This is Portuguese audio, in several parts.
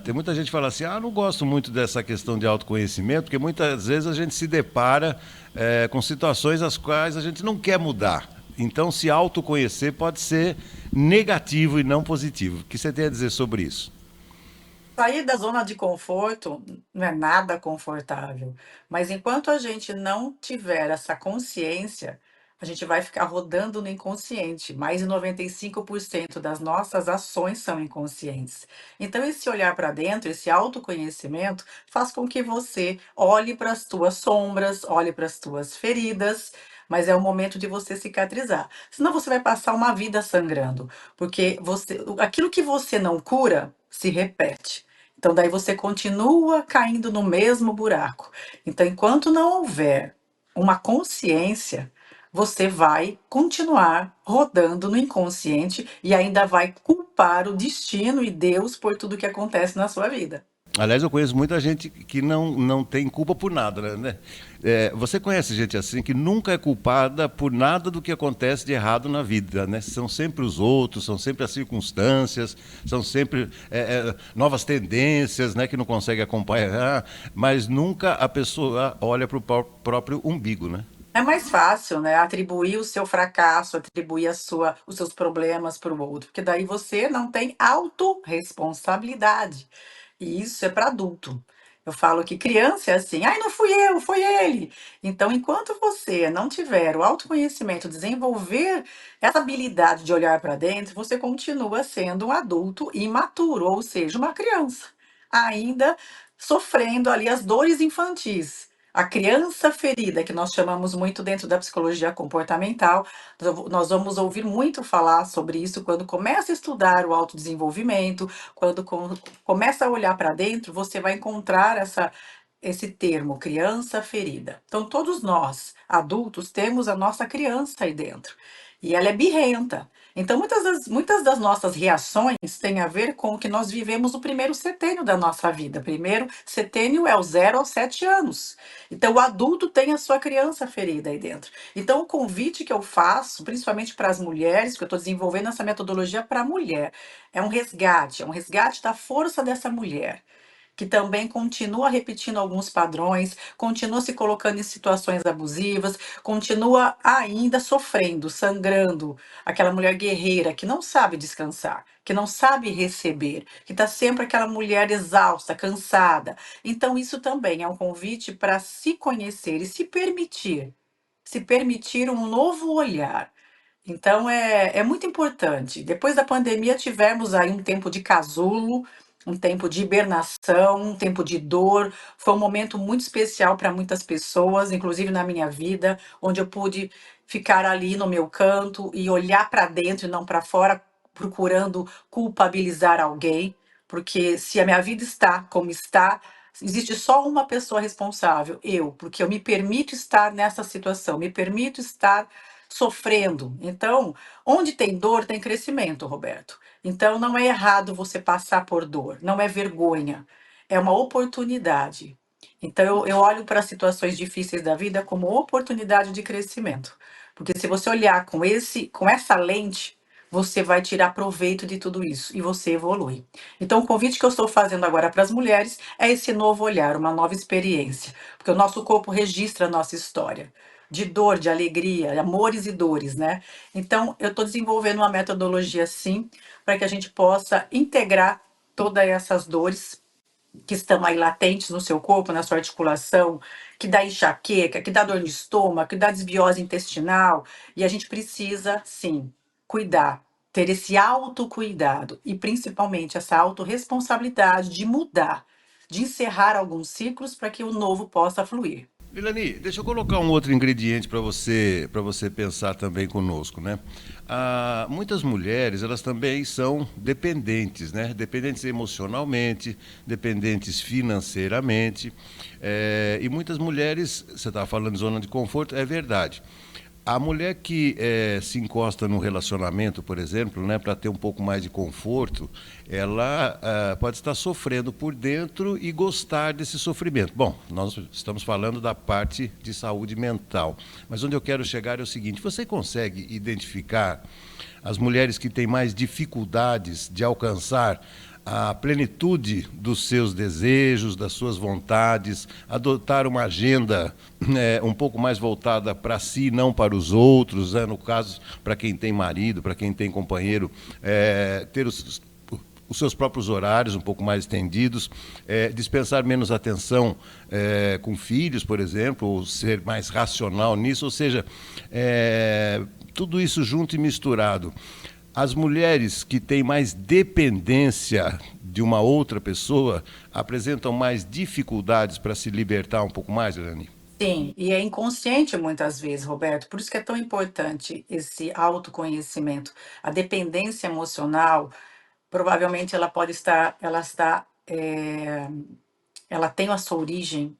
Tem muita gente que fala assim, não gosto muito dessa questão de autoconhecimento, porque muitas vezes a gente se depara com situações as quais a gente não quer mudar. Então, se autoconhecer pode ser negativo e não positivo. O que você tem a dizer sobre isso? Sair da zona de conforto não é nada confortável, mas enquanto a gente não tiver essa consciência, a gente vai ficar rodando no inconsciente. Mais de 95% das nossas ações são inconscientes. Então, esse olhar para dentro, esse autoconhecimento, faz com que você olhe para as tuas sombras, olhe para as tuas feridas, mas é o momento de você cicatrizar. Senão você vai passar uma vida sangrando, porque aquilo que você não cura se repete. Então, daí você continua caindo no mesmo buraco. Então, enquanto não houver uma consciência, você vai continuar rodando no inconsciente e ainda vai culpar o destino e Deus por tudo que acontece na sua vida. Aliás, eu conheço muita gente que não tem culpa por nada, né? Você conhece gente assim que nunca é culpada por nada do que acontece de errado na vida, né? São sempre os outros, são sempre as circunstâncias, são sempre novas tendências, né? Que não consegue acompanhar, mas nunca a pessoa olha para o próprio umbigo, né? É mais fácil, né, atribuir o seu fracasso, atribuir os seus problemas para o outro, porque daí você não tem autorresponsabilidade. E isso é para adulto. Eu falo que criança é assim, ai, não fui eu, foi ele. Então, enquanto você não tiver o autoconhecimento, desenvolver essa habilidade de olhar para dentro, você continua sendo um adulto imaturo, ou seja, uma criança, ainda sofrendo ali as dores infantis. A criança ferida, que nós chamamos muito dentro da psicologia comportamental, nós vamos ouvir muito falar sobre isso quando começa a estudar o autodesenvolvimento, quando começa a olhar para dentro, você vai encontrar esse termo, criança ferida. Então, todos nós, adultos, temos a nossa criança aí dentro. E ela é birrenta. Então, muitas das nossas reações têm a ver com o que nós vivemos no primeiro setênio da nossa vida. Primeiro setênio é o 0 aos 7 anos. Então, o adulto tem a sua criança ferida aí dentro. Então, o convite que eu faço, principalmente para as mulheres, que eu estou desenvolvendo essa metodologia para a mulher, é um resgate da força dessa mulher que também continua repetindo alguns padrões, continua se colocando em situações abusivas, continua ainda sofrendo, sangrando, aquela mulher guerreira que não sabe descansar, que não sabe receber, que está sempre aquela mulher exausta, cansada. Então, isso também é um convite para se conhecer e se permitir um novo olhar. Então é muito importante. Depois da pandemia, tivemos aí um tempo de casulo, um tempo de hibernação, um tempo de dor. Foi um momento muito especial para muitas pessoas, inclusive na minha vida, onde eu pude ficar ali no meu canto e olhar para dentro e não para fora, procurando culpabilizar alguém, porque se a minha vida está como está, existe só uma pessoa responsável, eu, porque eu me permito estar nessa situação, me permito estar sofrendo. Então, onde tem dor, tem crescimento, Roberto. Então, não é errado você passar por dor, não é vergonha, é uma oportunidade. Então, eu olho para as situações difíceis da vida como oportunidade de crescimento. Porque se você olhar com essa lente, você vai tirar proveito de tudo isso e você evolui. Então, o convite que eu estou fazendo agora para as mulheres é esse novo olhar, uma nova experiência, porque o nosso corpo registra a nossa história de dor, de alegria, amores e dores, né? Então, eu estou desenvolvendo uma metodologia assim, para que a gente possa integrar todas essas dores que estão aí latentes no seu corpo, na sua articulação, que dá enxaqueca, que dá dor no estômago, que dá desbiose intestinal, e a gente precisa, sim, cuidar, ter esse autocuidado e principalmente essa autorresponsabilidade de mudar, de encerrar alguns ciclos para que o novo possa fluir. Ilani, deixa eu colocar um outro ingrediente para você pensar também conosco, né? Muitas mulheres elas também são dependentes, né? Dependentes emocionalmente, dependentes financeiramente, e muitas mulheres, você estava falando de zona de conforto, é verdade. A mulher que se encosta no relacionamento, por exemplo, né, para ter um pouco mais de conforto, ela pode estar sofrendo por dentro e gostar desse sofrimento. Bom, nós estamos falando da parte de saúde mental, mas onde eu quero chegar é o seguinte: você consegue identificar as mulheres que têm mais dificuldades de alcançar a plenitude dos seus desejos, das suas vontades, adotar uma agenda um pouco mais voltada para si, não para os outros, né? No caso, para quem tem marido, para quem tem companheiro, ter os seus próprios horários um pouco mais estendidos, dispensar menos atenção com filhos, por exemplo, ou ser mais racional nisso, ou seja, tudo isso junto e misturado. As mulheres que têm mais dependência de uma outra pessoa apresentam mais dificuldades para se libertar um pouco mais, Elane? Sim, e é inconsciente muitas vezes, Roberto, por isso que é tão importante esse autoconhecimento. A dependência emocional, provavelmente ela tem a sua origem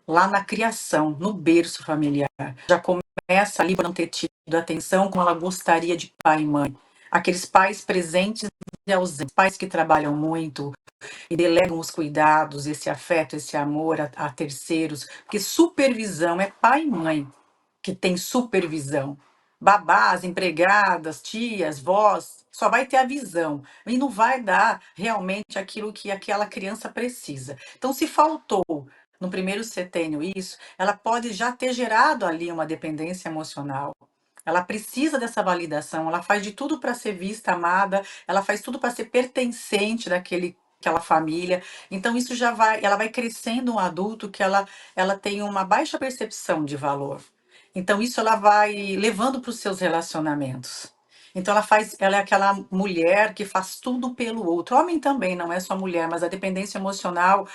lá na criação, no berço familiar. Já começa ali por não ter tido atenção como ela gostaria de pai e mãe. Aqueles pais presentes e ausentes, pais que trabalham muito, e delegam os cuidados, esse afeto, esse amor a terceiros, porque supervisão é pai e mãe que tem supervisão. Babás, empregadas, tias, vós, só vai ter a visão e não vai dar realmente aquilo que aquela criança precisa. Então, se faltou no primeiro setênio isso, ela pode já ter gerado ali uma dependência emocional. Ela precisa dessa validação, ela faz de tudo para ser vista, amada, ela faz tudo para ser pertencente daquela família. Então isso já vai, ela vai crescendo um adulto que ela tem uma baixa percepção de valor. Então isso ela vai levando para os seus relacionamentos. Então ela é aquela mulher que faz tudo pelo outro. Homem também, não é só mulher, mas a dependência emocional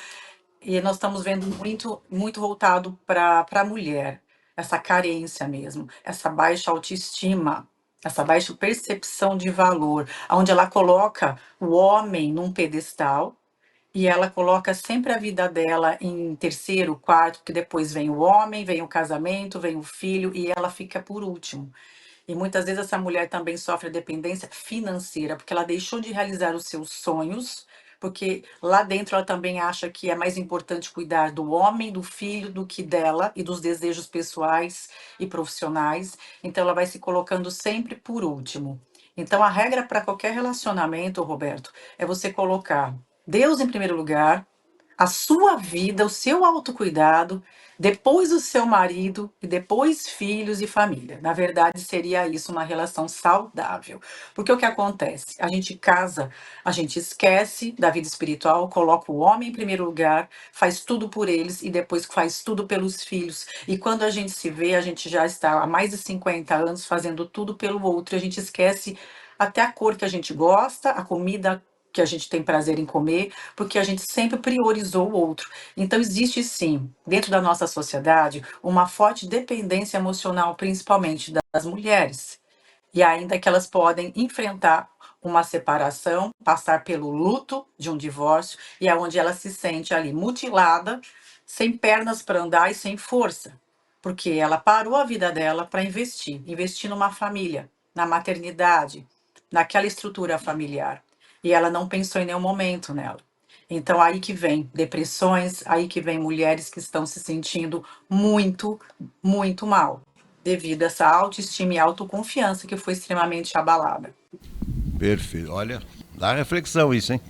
e nós estamos vendo muito voltado para a mulher, essa carência mesmo, essa baixa autoestima, essa baixa percepção de valor, onde ela coloca o homem num pedestal e ela coloca sempre a vida dela em terceiro, quarto, porque depois vem o homem, vem o casamento, vem o filho e ela fica por último. E muitas vezes essa mulher também sofre dependência financeira, porque ela deixou de realizar os seus sonhos, porque lá dentro ela também acha que é mais importante cuidar do homem, do filho, do que dela e dos desejos pessoais e profissionais. Então ela vai se colocando sempre por último. Então a regra para qualquer relacionamento, Roberto, é você colocar Deus em primeiro lugar, a sua vida, o seu autocuidado, depois o seu marido e depois filhos e família. Na verdade, seria isso uma relação saudável. Porque o que acontece? A gente casa, a gente esquece da vida espiritual, coloca o homem em primeiro lugar, faz tudo por eles e depois faz tudo pelos filhos. E quando a gente se vê, a gente já está há mais de 50 anos fazendo tudo pelo outro. E a gente esquece até a cor que a gente gosta, a comida que a gente tem prazer em comer, porque a gente sempre priorizou o outro. Então, existe sim, dentro da nossa sociedade, uma forte dependência emocional, principalmente das mulheres. E ainda que elas podem enfrentar uma separação, passar pelo luto de um divórcio, e é onde ela se sente ali mutilada, sem pernas para andar e sem força, porque ela parou a vida dela para investir numa família, na maternidade, naquela estrutura familiar. E ela não pensou em nenhum momento nela. Então, aí que vem depressões, aí que vem mulheres que estão se sentindo muito, muito mal, devido a essa autoestima e autoconfiança que foi extremamente abalada. Perfeito. Olha, dá reflexão isso, hein?